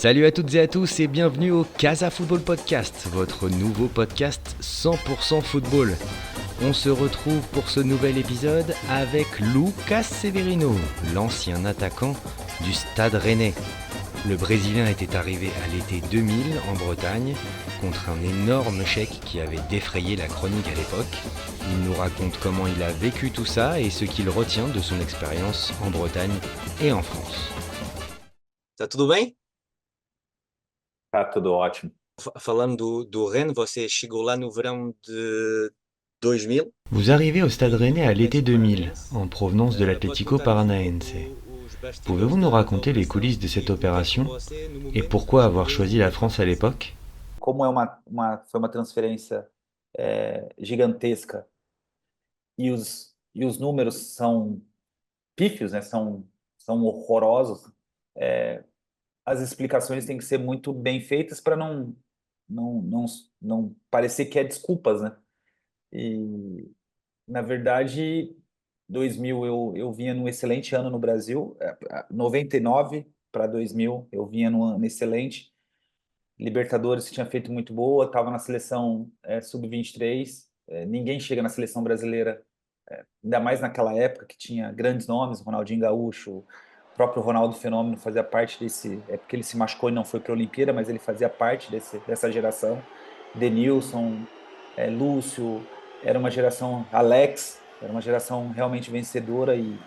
Salut à toutes et à tous et bienvenue au Casa Football Podcast, votre nouveau podcast 100% football. On se retrouve pour ce nouvel épisode avec Lucas Severino, l'ancien attaquant du Stade Rennais. Le Brésilien était arrivé à l'été 2000 en Bretagne contre un énorme chèque qui avait défrayé la chronique à l'époque. Il nous raconte comment il a vécu tout ça et ce qu'il retient de son expérience en Bretagne et en France. Tá tudo bem? Tá tudo ótimo. Falando do Rennes, você chegou lá no verão de 2000. Vous arrivez au Stade Rennais à l'été 2000, en provenance de l'Atlético Paranaense. Pouvez-vous nous raconter les coulisses de cette opération et pourquoi avoir choisi la France à l'époque? Como foi uma transferência gigantesca e os números são pífios, né? São horrorosos. As explicações têm que ser muito bem feitas para não, não, não parecer que é desculpas, né? E, na verdade, 2000 eu vinha num excelente ano no Brasil, 99 para 2000 eu vinha num ano excelente. Libertadores tinha feito muito boa, estava na seleção sub-23. Ninguém chega na seleção brasileira, ainda mais naquela época que tinha grandes nomes, Ronaldinho Gaúcho, o próprio Ronaldo Fenômeno fazia parte desse. É porque ele se machucou e não foi para a Olimpíada, mas ele fazia parte dessa geração. Denilson, Lúcio, era uma geração. Alex, era uma geração realmente vencedora e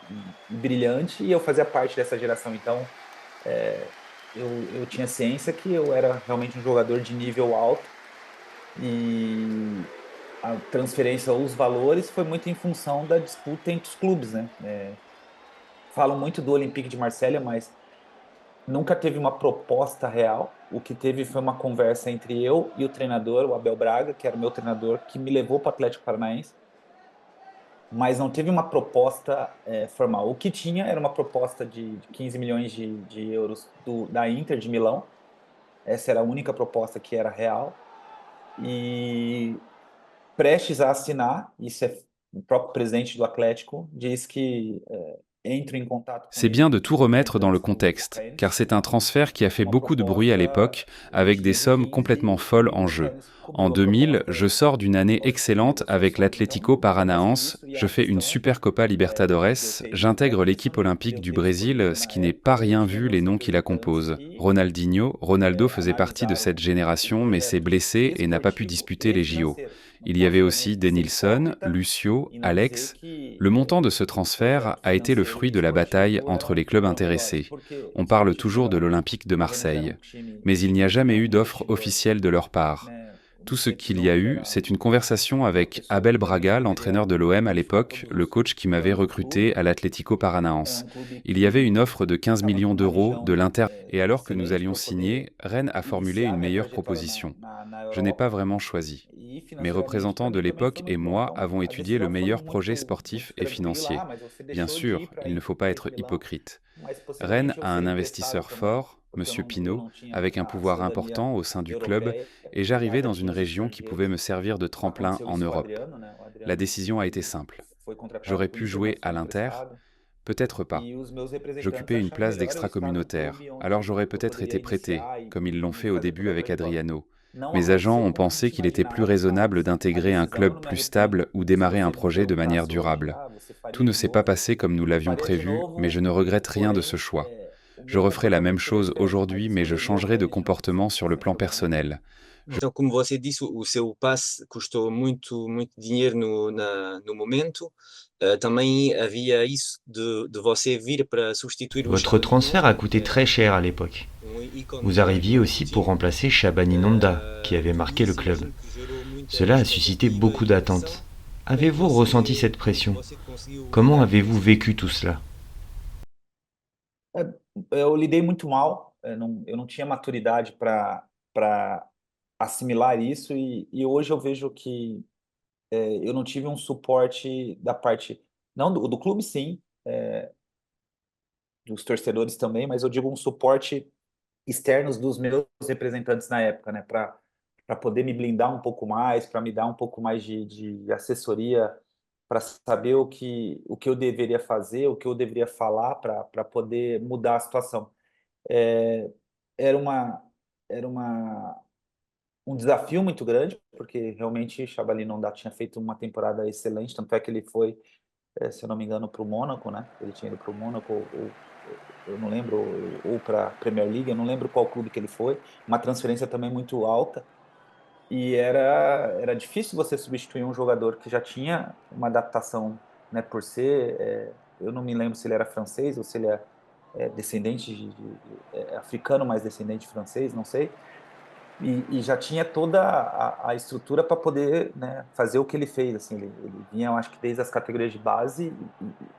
brilhante, e eu fazia parte dessa geração. Então, eu tinha ciência que eu era realmente um jogador de nível alto e a transferência, os valores, foi muito em função da disputa entre os clubes, né? Falam muito do Olympique de Marselha, mas nunca teve uma proposta real. O que teve foi uma conversa entre eu e o treinador, o Abel Braga, que era o meu treinador, que me levou para o Atlético Paranaense, mas não teve uma proposta formal. O que tinha era uma proposta de 15 milhões de euros da Inter de Milão. Essa era a única proposta que era real. E prestes a assinar, isso é o próprio presidente do Atlético, diz que entre em contato com C'est ele, bien de tout remettre dans le contexte, car c'est un transfert qui a fait beaucoup de bruit à l'époque, avec des sommes complètement folles en jeu. En 2000, je sors d'une année excellente avec l'Atlético Paranaense, je fais une Super Copa Libertadores, j'intègre l'équipe olympique du Brésil, ce qui n'est pas rien vu les noms qui la composent. Ronaldinho, Ronaldo faisait partie de cette génération, mais s'est blessé et n'a pas pu disputer les JO. Il y avait aussi Denilson, Lucio, Alex. Le montant de ce transfert a été le fruit de la bataille entre les clubs intéressés. On parle toujours de l'Olympique de Marseille. Mais il n'y a jamais eu d'offre officielle de leur part. Tout ce qu'il y a eu, c'est une conversation avec Abel Braga, l'entraîneur de l'OM à l'époque, le coach qui m'avait recruté à l'Atlético Paranaense. Il y avait une offre de 15 millions d'euros de l'Inter, et alors que nous allions signer, Rennes a formulé une meilleure proposition. Je n'ai pas vraiment choisi. Mes représentants de l'époque et moi avons étudié le meilleur projet sportif et financier. Bien sûr, il ne faut pas être hypocrite. Rennes a un investisseur fort, Monsieur Pinault, avec un pouvoir important au sein du club, et j'arrivais dans une région qui pouvait me servir de tremplin en Europe. La décision a été simple. J'aurais pu jouer à l'Inter, peut-être pas. J'occupais une place d'extra-communautaire, alors j'aurais peut-être été prêté, comme ils l'ont fait au début avec Adriano. Mes agents ont pensé qu'il était plus raisonnable d'intégrer un club plus stable ou démarrer un projet de manière durable. Tout ne s'est pas passé comme nous l'avions prévu, mais je ne regrette rien de ce choix. Je referai la même chose aujourd'hui, mais je changerai de comportement sur le plan personnel. Então, como você disse, o seu passe custou muito dinheiro no momento. Também havia isso de você vir para substituir Votre transfert a coûté très cher à l'époque. ícone Vous arriviez aussi pour remplacer Shabani Nonda, qui avait marqué le club. Cela a suscité beaucoup d'attentes. Avez-vous ressenti cette pression? Comment avez-vous vécu tout cela? Eu lidei muito mal, eu não tinha maturidade para assimilar isso, e hoje eu vejo que eu não tive um suporte da parte, não do clube, sim, dos torcedores também, mas eu digo um suporte externos dos meus representantes na época, né, para poder me blindar um pouco mais, para me dar um pouco mais de assessoria, para saber o que eu deveria fazer, o que eu deveria falar para poder mudar a situação. era uma, era uma, um desafio muito grande, porque realmente Chabalin Ondá tinha feito uma temporada excelente, tanto é que ele foi, se eu não me engano, para o Mônaco, né? Ele tinha ido para o Mônaco, eu não lembro, ou para a Premier League, eu não lembro qual clube que ele foi, uma transferência também muito alta, e era difícil você substituir um jogador que já tinha uma adaptação, né, por ser, eu não me lembro se ele era francês ou se ele é descendente africano, mas descendente de francês, não sei, e já tinha toda a estrutura para poder, né, fazer o que ele fez. Assim, ele vinha, eu acho que desde as categorias de base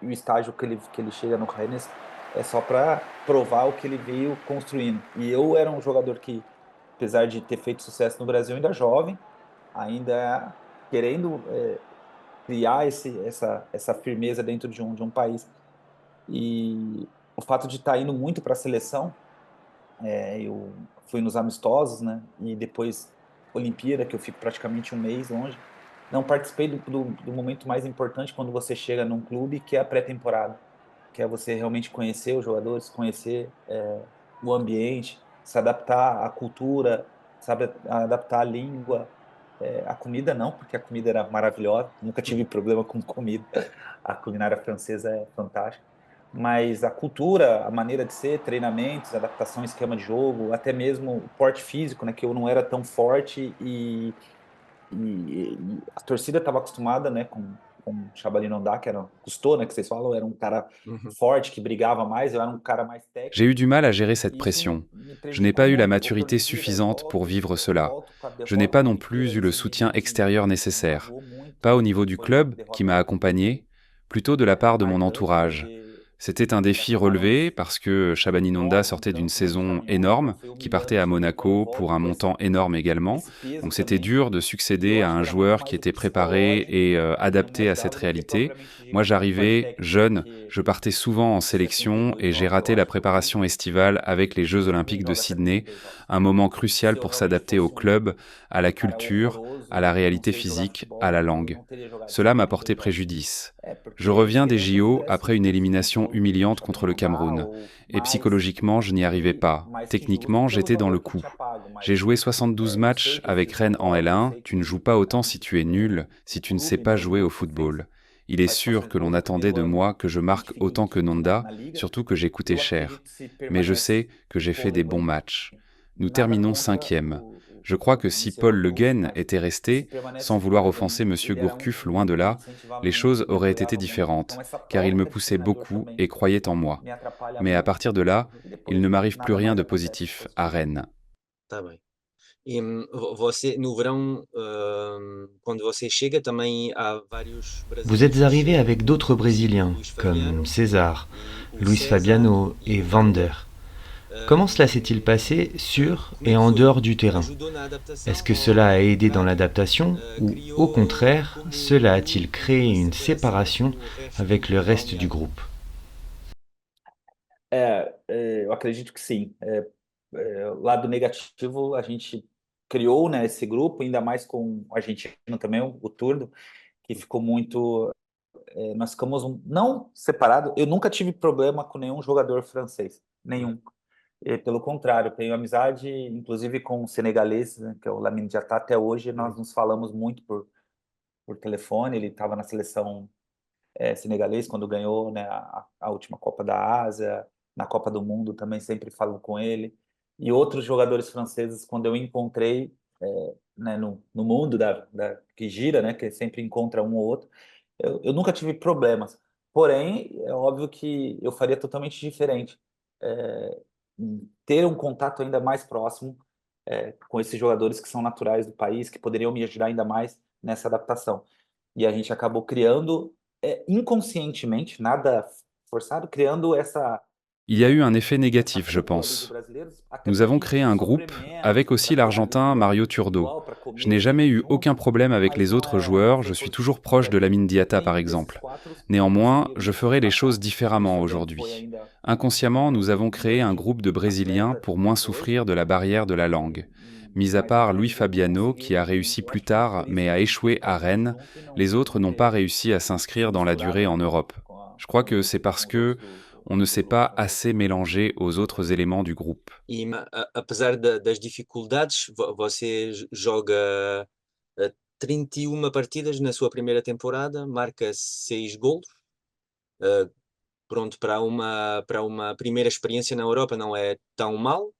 e o estágio que ele chega no Rennes é só para provar o que ele veio construindo. E eu era um jogador que, apesar de ter feito sucesso no Brasil, ainda jovem, ainda querendo criar essa firmeza dentro de um país. E o fato de estar indo muito para a seleção, eu fui nos amistosos, né? E depois Olimpíada, que eu fico praticamente um mês longe. Não participei do momento mais importante quando você chega num clube, que é a pré-temporada, que é você realmente conhecer os jogadores, conhecer o ambiente, se adaptar à cultura, sabe, adaptar à língua. A comida não, porque a comida era maravilhosa, nunca tive problema com comida. A culinária francesa é fantástica. Mas a cultura, a maneira de ser, treinamentos, adaptação ao esquema de jogo, até mesmo o porte físico, né, que eu não era tão forte e a torcida estava acostumada, né, com o Chabalin Ondá, que era Cousteau, né, que vocês falam, era um cara Uhum. forte, que brigava mais, eu era um cara mais J'ai eu técnico, du mal à gérer cette e isso pression. me Je n'ai prejudicou pas eu la muito. Outra maturité Olimpíada, eu suffisante pour volto, vivre eu cela. volto com a Je n'ai derrota pas na non Olimpíada, plus eu le isso soutien extérieur me nécessaire. magoou muito, Pas au niveau du foi uma club, qui derrota m'a accompagné, plutôt de la part de mon marcante, entourage. porque C'était un défi acabaram relevé parce que Shabani Nonda nós em sortait d'une campo, né, os saison gaviões, então énorme, foi qui partait à humilhante, e quando Monaco pour volta un com montant énorme également. esse peso Donc c'était também, dur de e eu succéder à acho un que era muito joueur qui mais o était préparé et psicológico que não me adapté à cette ajudava do que réalité. propriamente Moi dito a parte j'arrivais técnica, jeune, porque je partais souvent en com sélection 72 et j'ai jogos, eu raté la acho que eu vi préparation estivale avec les Jeux ninguém olympiques de joga Sydney, 72 jogos. un moment E se crucial eu pour realmente s'adapter au fosse club, à la cara culture, à horroroso la e não réalité sei jogar physique, à futebol, la eu langue. não teria jogado Cela m'a 72 porté jogos. préjudice. Je Porque reviens des experiências JO dessas après une específicas, élimination ou humiliante Chabalin contre le Ondá, Cameroun. ou Et mais, psychologiquement, je n'y arrivais pas. mais que justo Techniquement, pelo j'étais dans le jogador que coup. tinha pago, mas J'ai joué 72 eu matchs sei que avec existe um Rennes en código, eu L1. sei Tu ne que joues pas autant si tu es nul, si o tu ne sais clube pas mesmo jouer au fez football. Il est sûr participações que l'on boas no attendait primeiro de ano, moi que je marque autant que Nonda, na liga. surtout que j'ai coûté Eu cher. acredito que se Mais je permanece sais que j'ai fait Paul Le des bons Guen, matchs. Nous nada terminons contra 5e. Je crois que si Paul Michel Le Lousse, Guen mas était se resté, sans permanece vouloir Paul Le offenser Guen, Monsieur ele era Gourcuff, loin de que me là, incentivava les choses muito, me auraient été apoiava muito. Então différentes, essa car il me troca de poussait treinador beaucoup também et croyait en moi. me atrapalha Mais à muito. partir de là, E il depois ne m'arrive plus nada rien mais de acontece positif à positivo. Rennes. Tá bem. E você, no verão, quando você chega, também há vários Vous êtes brasileiros que arrivé chegam, avec d'autres como o Brésiliens, Luís comme Fabiano, César, o Luis César Fabiano e et o Vander. Vander. Comment cela s'est-il passé sur Como é et que en foi? dehors du terrain? Ajudou na adaptação Est-ce que ou, cela a ao aidé dans contrário, l'adaptation ou criou au contraire, como cela a-t-il créé une uma separação séparation com o resto avec le do reste du balneário? groupe? Eu acredito que sim. Lado negativo, a gente criou, né, esse grupo, ainda mais com o argentino também, o Turdo, que ficou muito. Nós ficamos não separados. Eu nunca tive problema com nenhum jogador francês, nenhum. E, pelo contrário, eu tenho amizade, inclusive com o senegalês, né, que é o Lamine Diatta. Até hoje nós nos falamos muito por telefone. Ele estava na seleção senegalês quando ganhou, né, a última Copa da Ásia, na Copa do Mundo também sempre falo com ele. E outros jogadores franceses, quando eu encontrei, né, no mundo que gira, né, que sempre encontra um ou outro, eu nunca tive problemas. Porém, é óbvio que eu faria totalmente diferente. É, ter um contato ainda mais próximo com esses jogadores que são naturais do país, que poderiam me ajudar ainda mais nessa adaptação. E a gente acabou criando, inconscientemente, nada forçado, criando essa Il y a eu un effet essa négatif, je cúpula ali de pense. brasileiros, até Nous para a avons gente créé un sobre groupe menos, avec para aussi pegar l'Argentin língua Mario Turdo. igual, para Je n'ai comer jamais eu aucun junto, problème avec mas les não autres joueurs, je foi suis por toujours proche de Lamine Diatta par nenhum desses exemple. quatro Néanmoins, conseguiu je me ferai les passar. choses O Luiz différemment Fabiano foi aujourd'hui. ainda Inconsciemment, nous avons um créé un grande groupe de Brésiliens atleta pour moins depois, souffrir de la barrière de la langue. Mis à mas o part Louis René eu não Fabiano, qui consegui, a réussi eu plus acho que tard por mais isso a que échoué à acabamos Rennes, junto e les autres não n'ont pas ter réussi à se s'inscrire dans la misturado durée en ali Europe. com Je crois os que outros, c'est parce com os outros que On ne s'est pas assez mélangé aux autres éléments du groupe. E apesar das dificuldades, você joga 31 partidas na sua primeira temporada, marca 6 golos. Pronto, para uma primeira experiência na Europa não é tão mal.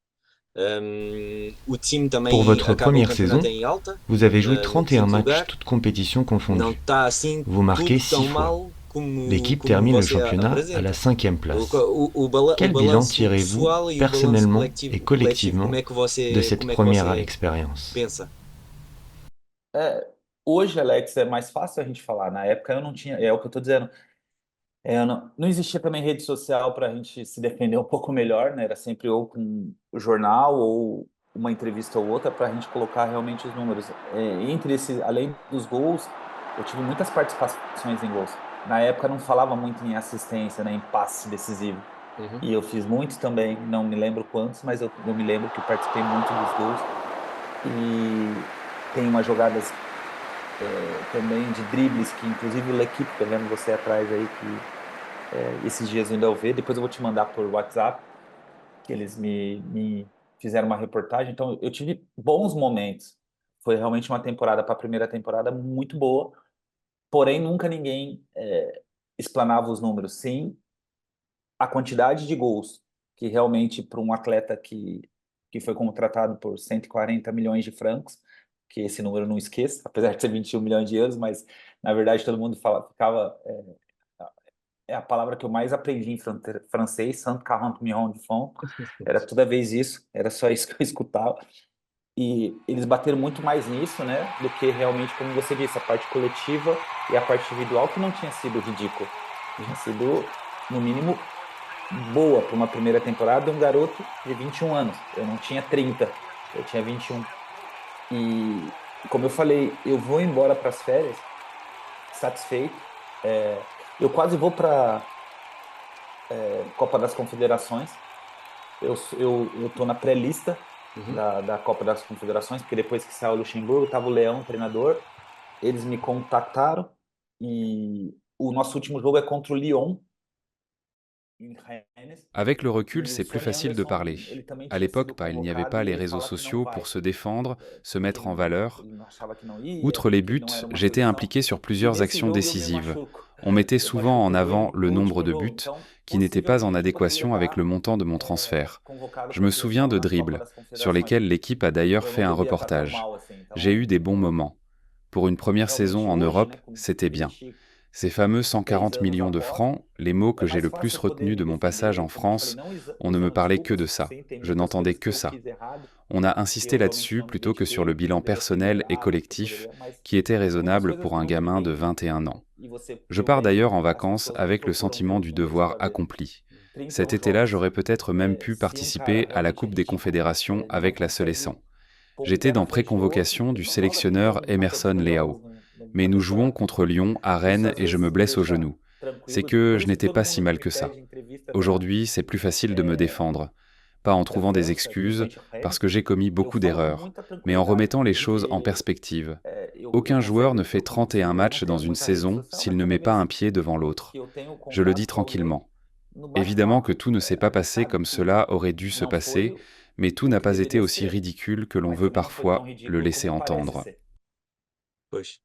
O time Pour também votre acaba o première saison, campeonato em alta, vous avez joué no 31 quinto matchs, lugar. toutes compétitions Não confondues. está assim Vous marquez tudo tão 6 fois. mal como L'équipe termine le você championnat à apresenta. la 5e place. O Quel bilan balanço tirez-vous pessoal e o balanço personnellement coletivo, et collectivement como é que de cette como é que première você expérience? pensa? Hoje, Alex, é mais fácil a gente falar. Na época eu não tinha, é o que eu tô dizendo. Não existia também rede social para a gente se defender um pouco melhor, né? Era sempre ou com o jornal ou uma entrevista ou outra para a gente colocar realmente os números. Além dos gols, eu tive muitas participações em gols. Na época não falava muito em assistência, né? Em passe decisivo. Uhum. E eu fiz muito também, não me lembro quantos, mas eu me lembro que participei muito dos gols. E tem umas jogadas também de dribles, que inclusive o L'Equipe, tô vendo você atrás aí, que esses dias eu ainda vou ver, depois eu vou te mandar por WhatsApp, que eles me fizeram uma reportagem. Então eu tive bons momentos. Foi realmente uma temporada, para a primeira temporada, muito boa, porém nunca ninguém explanava os números. Sim, a quantidade de gols, que realmente para um atleta que foi contratado por 140 milhões de francos, que esse número eu não esqueça, apesar de ser 21 milhões de euros, mas na verdade todo mundo ficava. É a palavra que eu mais aprendi em francês, 140 millions de francs. Era toda vez isso, era só isso que eu escutava. E eles bateram muito mais nisso, né, do que realmente, como você disse, a parte coletiva e a parte individual, que não tinha sido ridículo. Tinha sido, no mínimo, boa para uma primeira temporada de um garoto de 21 anos. Eu não tinha 30, eu tinha 21. E, como eu falei, eu vou embora para as férias satisfeito. Eu quase vou para Copa das Confederações. Eu tô na pré-lista da Copa das Confederações, porque depois que saiu o Luxemburgo, estava o Leão, treinador. Eles me contactaram e o nosso último jogo é contra o Lyon. Avec le recul, c'est plus facile de parler. À l'époque, il n'y avait pas les réseaux sociaux pour se défendre, se mettre en valeur. Outre les buts, j'étais impliqué sur plusieurs actions décisives. On mettait souvent en avant le nombre de buts, qui n'était pas en adéquation avec le montant de mon transfert. Je me souviens de dribbles, sur lesquels l'équipe a d'ailleurs fait un reportage. J'ai eu des bons moments. Pour une première saison en Europe, c'était bien. Ces fameux 140 millions de francs, les mots que j'ai le plus retenus de mon passage en France, on ne me parlait que de ça. Je n'entendais que ça. On a insisté là-dessus plutôt que sur le bilan personnel et collectif, qui était raisonnable pour un gamin de 21 ans. Je pars d'ailleurs en vacances avec le sentiment du devoir accompli. Cet été-là, j'aurais peut-être même pu participer à la Coupe des Confédérations avec la Seleção. J'étais dans pré-convocation du sélectionneur Emerson Leão. Mais nous jouons contre Lyon à Rennes et je me blesse au genou. C'est que je n'étais pas si mal que ça. Aujourd'hui, c'est plus facile de me défendre. Pas en trouvant des excuses, parce que j'ai commis beaucoup d'erreurs, mais en remettant les choses en perspective. Aucun joueur ne fait 31 matchs dans une saison s'il ne met pas un pied devant l'autre. Je le dis tranquillement. Évidemment que tout ne s'est pas passé comme cela aurait dû se passer, mais tout n'a pas été aussi ridicule que l'on veut parfois le laisser entendre. Pois.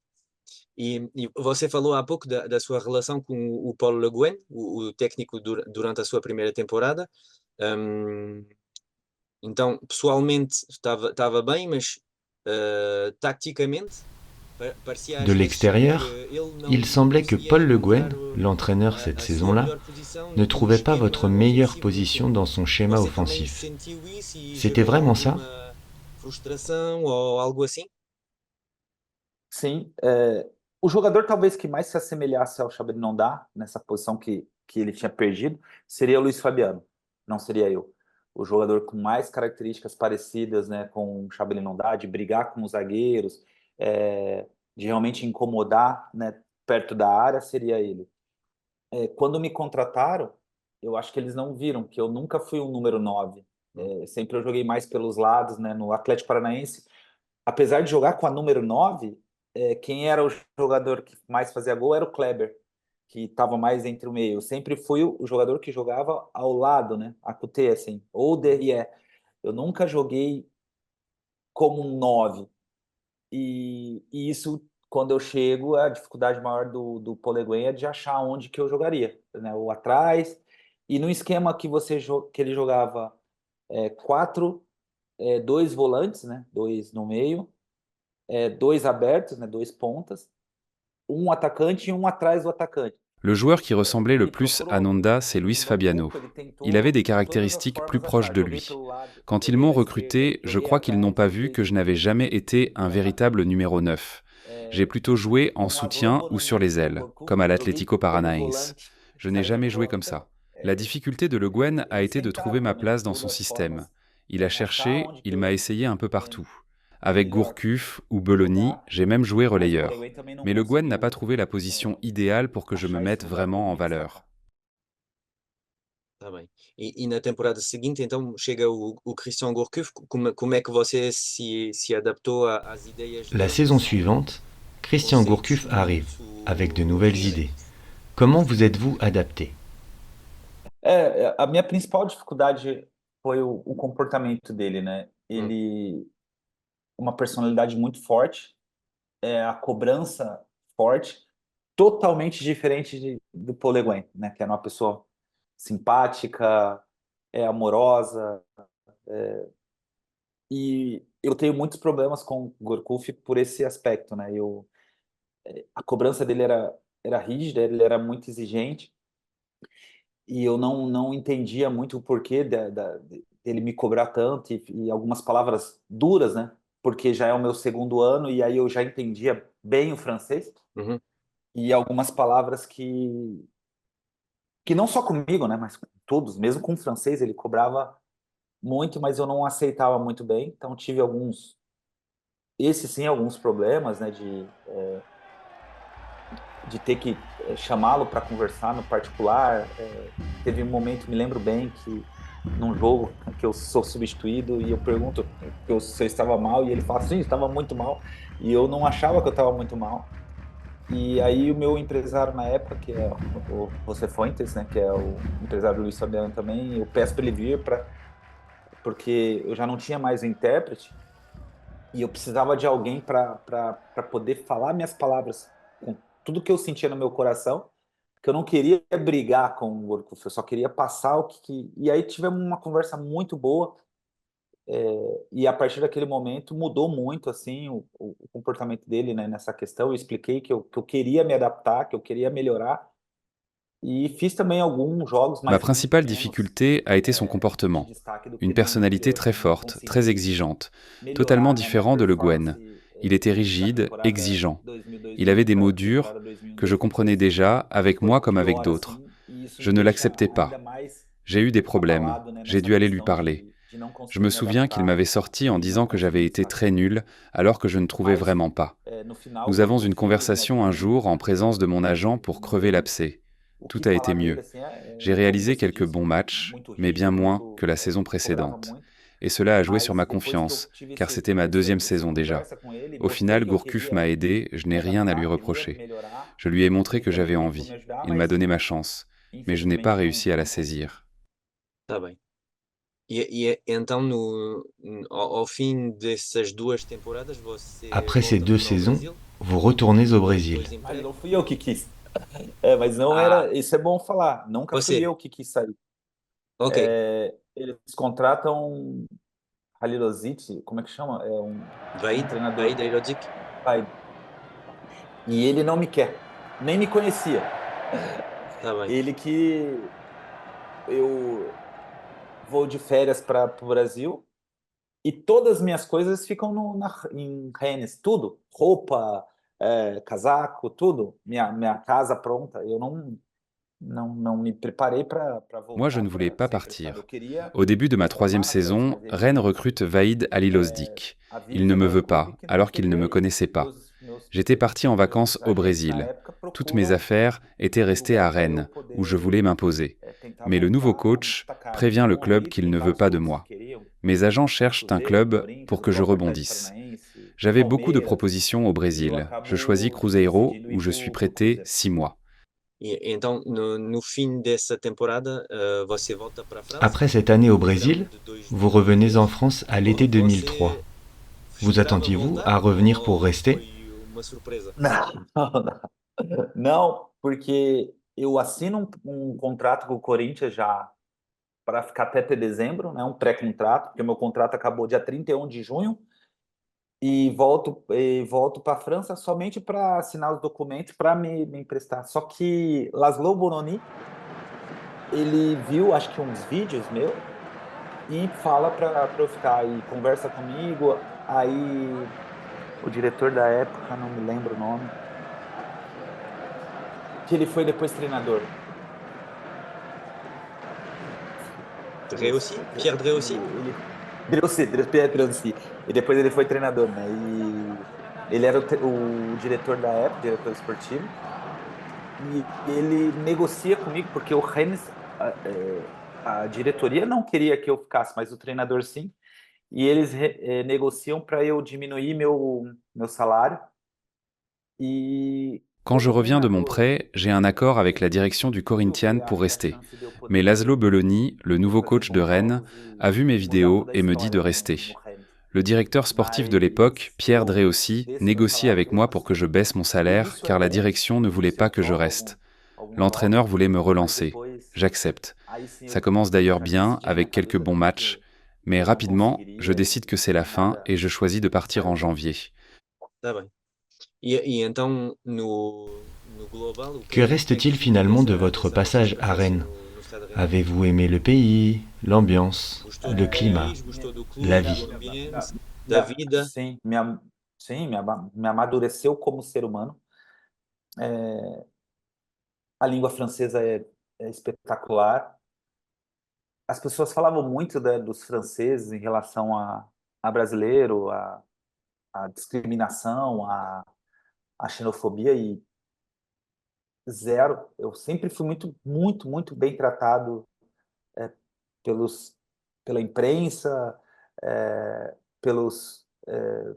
E você falou há pouco da sua relação com o Paulo Le Guen, o técnico durante a sua primeira temporada. Então, pessoalmente estava bem, mas taticamente parecia De l'extérieur, il semblait que Paul Le Guen, l'entraîneur cette saison-là, ne trouvait pas votre meilleure position dans son schéma offensif. C'était vraiment ça? Frustração ou algo assim? Sim, o jogador talvez que mais se assemelhasse ao Xabi Alonso nessa posição que ele tinha perdido seria o Luiz Fabiano, não seria eu. O jogador com mais características parecidas, né, com o Xabi Alonso, de brigar com os zagueiros, de realmente incomodar, né, perto da área, seria ele. Quando me contrataram, eu acho que eles não viram que eu nunca fui um número 9. Sempre eu joguei mais pelos lados, né, no Atlético Paranaense. Apesar de jogar com a número 9, quem era o jogador que mais fazia gol era o Kleber. que estava mais entre o meio. Eu sempre fui o jogador que jogava ao lado, né? AQT, assim, ou DRE. Eu nunca joguei como um 9. E isso, quando eu chego, a dificuldade maior do Poleguen é de achar onde que eu jogaria, né? Ou atrás. E no esquema que que ele jogava quatro, dois volantes, né? Dois no meio, dois abertos, né? Dois pontas, um atacante e um atrás do atacante. Le joueur qui ressemblait le plus à Nonda, c'est Luis Fabiano. Il avait des caractéristiques plus proches de lui. Quand ils m'ont recruté, je crois qu'ils n'ont pas vu que je n'avais jamais été un véritable numéro 9. J'ai plutôt joué en soutien ou sur les ailes, comme à l'Atlético Paranaense. Je n'ai jamais joué comme ça. La difficulté de Le Guen a été de trouver ma place dans son système. Il a cherché, il m'a essayé un peu partout. Avec Gourcuff ou Belloni, j'ai même joué relayeur. Mais Le Guen n'a pas trouvé la position idéale pour que je me mette vraiment en valeur. Tá bem. E na temporada seguinte, então, chega o Christian Gourcuff. Como é que você se adaptou às ideias La dele? saison suivante, Christian Gourcuff arrive, avec de nouvelles idées. Comment vous êtes-vous adapté? A minha principal dificuldade foi o comportamento dele, né? Ele uma personalidade muito forte, a cobrança forte, totalmente diferente do Poleguen, né? Que era uma pessoa simpática, amorosa, e eu tenho muitos problemas com o Gourcuff por esse aspecto, né? A cobrança dele era rígida, ele era muito exigente, e eu não entendia muito o porquê dele me cobrar tanto e algumas palavras duras, né? Porque já é o meu segundo ano e aí eu já entendia bem o francês Uhum. e algumas palavras que não só comigo, né? Mas com todos, mesmo com o francês ele cobrava muito, mas eu não aceitava muito bem. Então tive alguns problemas, né? De ter que chamá-lo para conversar no particular. Teve um momento, me lembro bem, que num jogo que eu sou substituído e eu pergunto se eu estava mal e ele fala, sim, estava muito mal. E eu não achava que eu estava muito mal. E aí o meu empresário na época, que é o José Fuentes, né, que é o empresário Luiz Fabiano também, eu peço para ele vir porque eu já não tinha mais o intérprete e eu precisava de alguém para poder falar minhas palavras com tudo que eu sentia no meu coração, que eu não queria brigar com o Gourcuff, eu só queria passar o que... E aí tivemos uma conversa muito boa, e a partir daquele momento mudou muito assim o comportamento dele, né, nessa questão. Eu expliquei que eu queria me adaptar, que eu queria melhorar, e fiz também alguns jogos mais Ma principale menos, difficulté a été son comportement. de destaque do que Une personnalité très forte, très exigeante, totalement différent de Le Guen. Il était rigide, exigeant. Il avait des mots durs que je comprenais déjà, avec moi comme avec d'autres. Je ne l'acceptais pas. J'ai eu des problèmes, j'ai dû aller lui parler. Je me souviens qu'il m'avait sorti en disant que j'avais été très nul, alors que je ne trouvais vraiment pas. Nous avons une conversation un jour en présence de mon agent pour crever l'abcès. Tout a été mieux. J'ai réalisé quelques bons matchs, mais bien moins que la saison précédente. Et cela a joué sur ma confiance, car c'était ma deuxième saison déjà. Au final, Gourcuff m'a aidé, je n'ai rien à lui reprocher. Je lui ai montré que j'avais envie. Il m'a donné ma chance, mais je n'ai pas réussi à la saisir. Tá bem. Então, ao fim dessas 2 temporadas, você Après ces volta 2 ao saisons, Brasil, vous retournez au Brésil. depois de Mas emprego. não fui eu que quis. Mas não era. Isso é bom falar. Nunca fui Você. eu que quis sair. Ok. Eles contratam Halilhodzic, como é que chama? Vaid Irodzic. Vai. E ele não me quer. Nem me conhecia. Tá bem. Ele que eu vou de férias para o Brasil e todas as minhas coisas ficam em Rennes, tudo. Roupa, casaco, tudo. Minha casa pronta. Eu não me préparé para voltar. Moi, je ne voulais pas partir. Au début de ma 3e saison, Rennes recrute Vaid Halilhodzic. Il ne me veut pas, alors qu'il ne me connaissait pas. J'étais parti en vacances au Brésil. Toutes mes affaires étaient restées à Rennes, où je voulais m'imposer. Mais le nouveau coach prévient le club qu'il ne veut pas de moi. Mes agents cherchent un club pour que je rebondisse. J'avais beaucoup de propositions au Brésil. Je choisis Cruzeiro, où je suis prêté 6 mois. E então, no fim dessa temporada, você volta para a França. Après cette année au Brésil, de dois- vous revenez en France à l'été 2003. Você Vous esperava attendiez-vous voltar à revenir pour ou rester? foi uma surpresa? Não, não, porque eu assino um contrato com o Corinthians já para ficar até dezembro, né? Um pré-contrato, porque meu contrato acabou dia 31 de junho e volto para a França somente para assinar os documentos para me emprestar. Só que Laszlo Bononi, ele viu, acho que uns vídeos meus e fala para eu ficar e conversa comigo. Aí o diretor da época, não me lembro o nome, que ele foi depois treinador. Dreussi? Pierre Dreussi? Pierre Dreussi. E depois ele foi treinador, né? E ele era o diretor da época, diretor esportivo. E ele negocia comigo, porque o Rennes, a diretoria não queria que eu ficasse, mas o treinador sim. E eles negociam para eu diminuir meu salário. E Quand je como reviens de mon treinador, prêt, j'ai un accord avec la direction du Corinthians pour rester. Mais Laszlo Belloni, le nouveau coach de Rennes, a vu mes vidéos et me dit de rester. Le directeur sportif de l'époque, Pierre Dreussi, négocie avec moi pour que je baisse mon salaire car la direction ne voulait pas que je reste. L'entraîneur voulait me relancer. J'accepte. Ça commence d'ailleurs bien avec quelques bons matchs, mais rapidement, je décide que c'est la fin et je choisis de partir en janvier. Tá bem. E então, no global, o Que reste-t-il finalement de votre passage à Rennes? Avez-vous aimé le pays, l'ambiance, le climat, gostou do clube, la vie? do ambiente, da vida? Sim, me amadureceu como ser humano. A língua francesa é espetacular. As pessoas falavam muito, né, dos franceses em relação a brasileiro, a discriminação, a xenofobia, e zero. Eu sempre fui muito, muito, muito bem tratado pelos, pela imprensa, pelos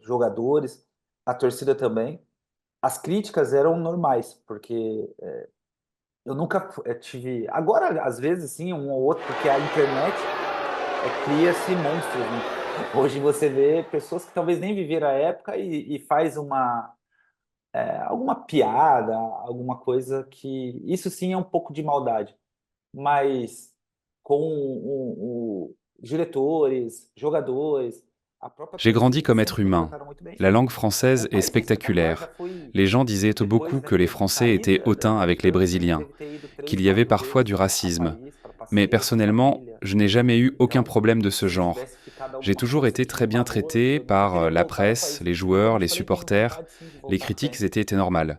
jogadores, a torcida também. As críticas eram normais, porque eu nunca tive. Agora, às vezes, sim, um ou outro, porque a internet cria-se monstros, né? Hoje você vê pessoas que talvez nem viveram a época e faz alguma piada, alguma coisa que. Isso sim é um pouco de maldade, mas com diretores, jogadores, a própria J'ai grandi torcida comme sempre être me humain. trataram muito bem. La langue O française est país foi espetacular, já spectaculaire. foi Les gens disaient depois, beaucoup né, que les ter Français saído étaient hautains da avec les França, Brésiliens, deve ter ido qu'il 3, y avait 4 parfois du vezes a racisme. Paris para Mais passeio com a personnellement, família. je n'ai jamais eu aucun Então, problème de ce se eu genre. tivesse ficado J'ai alguma toujours coisa été assim, très um bien amor, traité eu não par teria la voltado ao presse, país. les E joueurs, realmente les falei, tenho supporters. vontade sim de Les voltar. critiques étaient normales.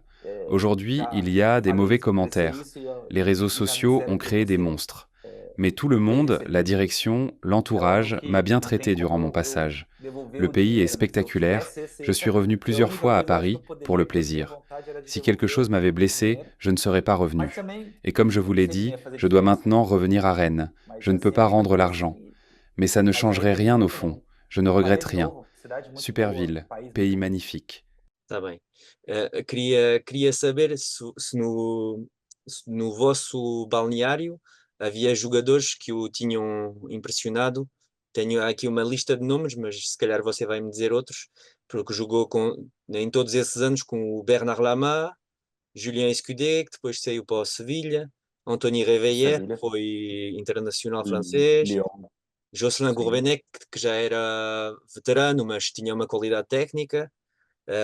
Aujourd'hui, il Já y a des falei, mauvais expressei commentaires. isso Les réseaux e já me sociaux disseram ont que créé des você monstres. Mais tout le veio monde, la sem. direction, É óbvio l'entourage, m'a que bien não tem traité durant como mon eu passage. devolver Le o pays est dinheiro, né? Se eu spectaculaire. tivesse Je suis revenu a plusieurs única fois à coisa, eu acho que eu Paris pour le poderia, que eu tinha plaisir. vontade era de Si quelque devolver chose m'avait o blessé, dinheiro, je ne serais pas mas revenu. também Et comme je vous eu l'ai sei que não dit, ia fazer je dois diferença, maintenant revenir à Rennes. mas Je ne peux assim, pas ainda rendre tô l'argent. aqui, Mais ça ne mas changerait ainda rien au estou, fond. né? Je ne Um regrette país rien. novo, cidade muito Super boa, ville, país pays muito bom. magnifique. Está bem. Queria saber se no vosso balneário havia jogadores que o tinham impressionado. Tenho aqui uma lista de nomes, mas se calhar você vai me dizer outros, porque jogou em todos esses anos com o Bernard Lama, Julien Escudé, que depois saiu para o Sevilha, Anthony Réveillère, que Sevilha foi internacional e francês, Lyon, Jocelyn sim. Gourvenec, que já era veterano, mas tinha uma qualidade técnica,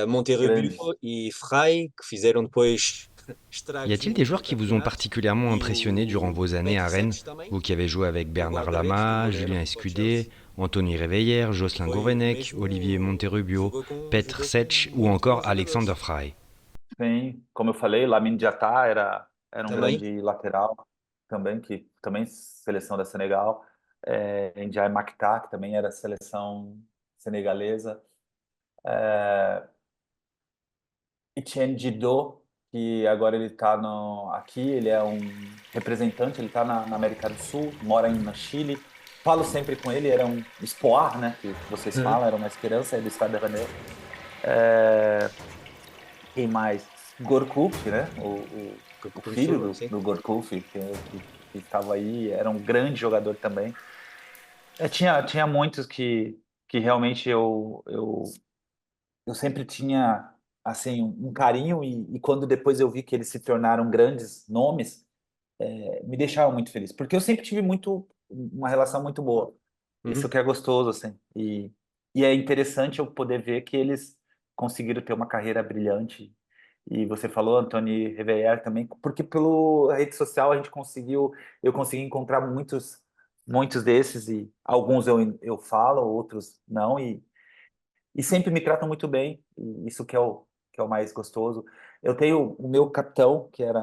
Monterrubio Grande. e Frei, que fizeram depois Y estragos a-t-il des no joueurs qui vous ont campeonato, particulièrement e impressionné durant vos années Petr à Rennes? Sech também, Vous qui avez joué avec o Bernard guarda-redes do Lama, goleiro Julien para o Chelsea. Escudé, Anthony Réveillère, Jocelyn Foi Gourvenec, mesmo, Olivier Monterrubio, Petr jogou Sech com ou muito encore bons Alexander jogadores. Frey. Sim, como eu falei, Lamine Diatta era um Também, grande lateral também, que também seleção da Senegal. Ndiaye Mactar, que também era seleção senegalesa. Etienne Didot, que agora ele está aqui, ele é um representante, ele está na América do Sul, mora no Chile. Falo sempre com ele, era um espoir, né, que vocês falam, era uma esperança aí do Estado de Janeiro. Quem mais? Gourcuff, né, o o com filho Turma, sim. do Gourcuff, que estava aí, era um grande jogador também. Tinha muitos que realmente eu sempre tinha assim um carinho e quando depois eu vi que eles se tornaram grandes nomes, me deixava muito feliz, porque eu sempre tive uma relação muito boa. Uhum. Isso que é gostoso, assim. E é interessante eu poder ver que eles conseguiram ter uma carreira brilhante. E você falou, Antony Reveiller também, porque pela rede social eu consegui encontrar muitos desses e alguns eu falo, outros não, e sempre me tratam muito bem. E isso que é o mais gostoso. Eu tenho o meu capitão, que era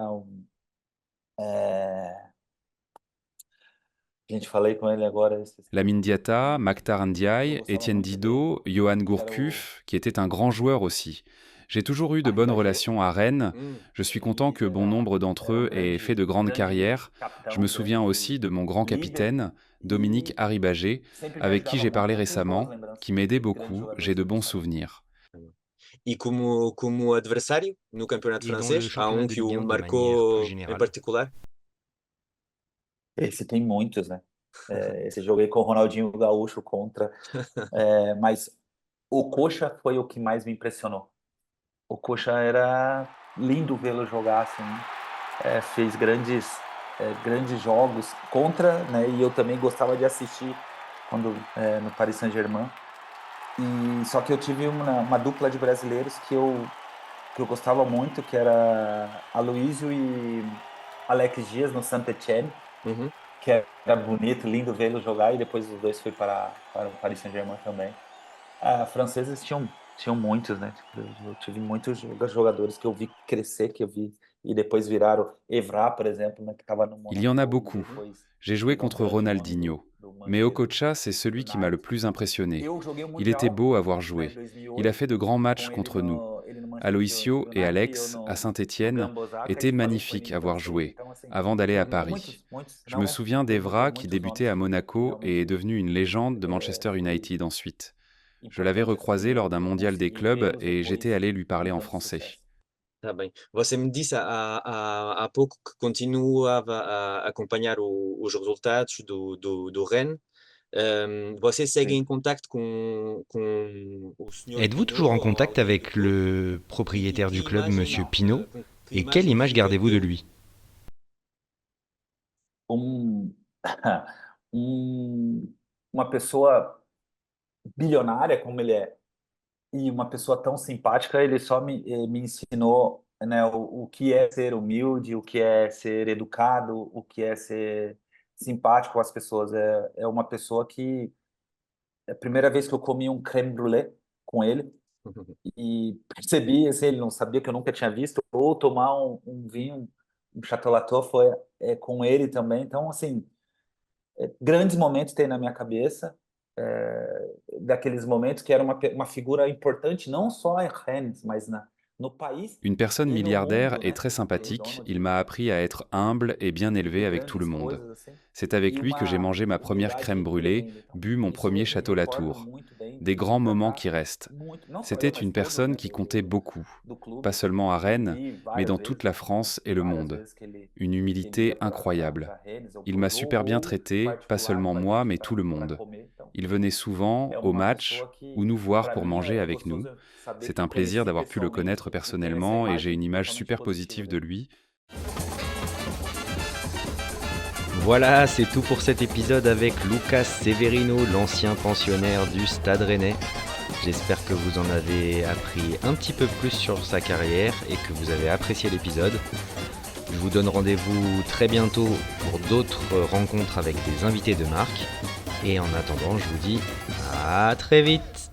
a gente falei com ele agora, Lamine Diatta, Maktar eu Ndiaye, gostava Étienne muito dele, Didot, Johan que era o Gourcuff, qui était un grand joueur aussi. J'ai toujours eu de bonnes Arribagé. relations à Rennes. Je suis content Luiz que bon nombre d'entre era um eux aient fait de grandes grande carrières. Je me capitão, souviens grande aussi de mon grand líder capitaine, Dominique e Arribagé, sempre me avec qui ajudava j'ai parlé muito. Eu tenho boas récemment, lembranças qui m'aidait de grandes beaucoup. J'ai jogadores de que eu bons gostava. souvenirs. E como adversário no campeonato Et dans le francês, há championnat de que o Ligue 1 de manière plus marcou em générale? particular? Esse tem muitos, né? Esse joguei com o Ronaldinho Gaúcho contra, mas o Coxa foi o que mais me impressionou. O Coxa era lindo vê-lo jogar assim, fez grandes jogos contra, né? E eu também gostava de assistir quando no Paris Saint-Germain. E só que eu tive uma dupla de brasileiros que eu gostava muito, que era Aloysio e Alex Dias no Saint-Étienne, Uhum. que era bonito, lindo vê-lo jogar, e depois os dois foi para o Paris Saint-Germain também. Franceses tinham muitos, né? Tipo, eu tive muitos jogadores que eu vi crescer, que eu vi, e depois viraram Evra, por exemplo, né, que estava no Il y en a Monaco, e beaucoup. depois J'ai joué virou um contre grande nome Ronaldinho. do Mais Manchester Okocha, c'est celui qui m'a le United. plus impressionné. Eu joguei o Il était Mundial, beau à voir né, jouer. Il a 2008, fait de grands matchs com ele contre nous. no Manchester Aloisio et United e eu Alex, à no Saint-Étienne, Gambosaka, étaient e falei com ele magnifiques em à voir francês. jouer, Então, assim, avant d'aller à Paris. muitos, Je me não souviens lembro de d'Evra qui muitos débutait nomes à que Monaco et est realmente devenu une légende de Manchester foi United ensuite. Je l'avais importante, recroisé assim, lors d'un eu mondial des consegui clubs vê-los et j'étais depois allé lui parler en tendo français. sucesso. Tá bem. Você me disse há pouco que continuava a acompanhar os resultados do Rennes. Você segue Sim. em contacto com o senhor Êtes-vous toujours en Pinot ou contact alguém do avec clube? le E propriétaire que du club, imagem, Monsieur Pinault? que Et quelle imagem image fica gardez-vous de dele? lui? Um, uma pessoa bilionária como ele é e uma pessoa tão simpática, ele só me ensinou, né, o que é ser humilde, o que é ser educado, o que é ser simpático com as pessoas. É uma pessoa que é a primeira vez que eu comi um crème brûlée com ele e percebi, assim, ele não sabia que eu nunca tinha visto, ou tomar um vinho, um chatelatô foi com ele também. Então, assim, grandes momentos tem na minha cabeça, daqueles momentos que era uma figura importante, não só em Rennes, mas no país Une personne e no milliardaire mundo, et né? très Ele sympathique, dono il m'a appris à être humble et bien de élevé avec tout le grandes monde. coisas, assim, C'est avec e lui que j'ai uma mangé ma première crème humildade brûlée, tremenda. Então, bu mon isso premier me château recordo Latour. muito bem Des de grands moments tratar qui restent. muito, não só C'était eu, mas une todos, personne né, qui comptait beaucoup, do pas clube. seulement à Rennes, Vi mais várias dans toute vezes, la né, France et le várias monde. vezes que Une ele ia humilité para incroyable. Rennes ou Il para o m'a jogo, super bien ou traité, pas seulement moi, mais tout le para monde. comer. Então, Il venait souvent é au uma match pessoa ou que, nous voir para pour mim, manger é avec nous. gostoso saber C'est que un plaisir conheci d'avoir pu le connaître pessoalmente e ter essa personnellement et j'ai une imagem image totalmente super positive de positiva. lui. Voilà, c'est tout pour cet épisode avec Lucas Severino, l'ancien pensionnaire du Stade Rennais. J'espère que vous en avez appris un petit peu plus sur sa carrière et que vous avez apprécié l'épisode. Je vous donne rendez-vous très bientôt pour d'autres rencontres avec des invités de marque. Et en attendant, je vous dis à très vite.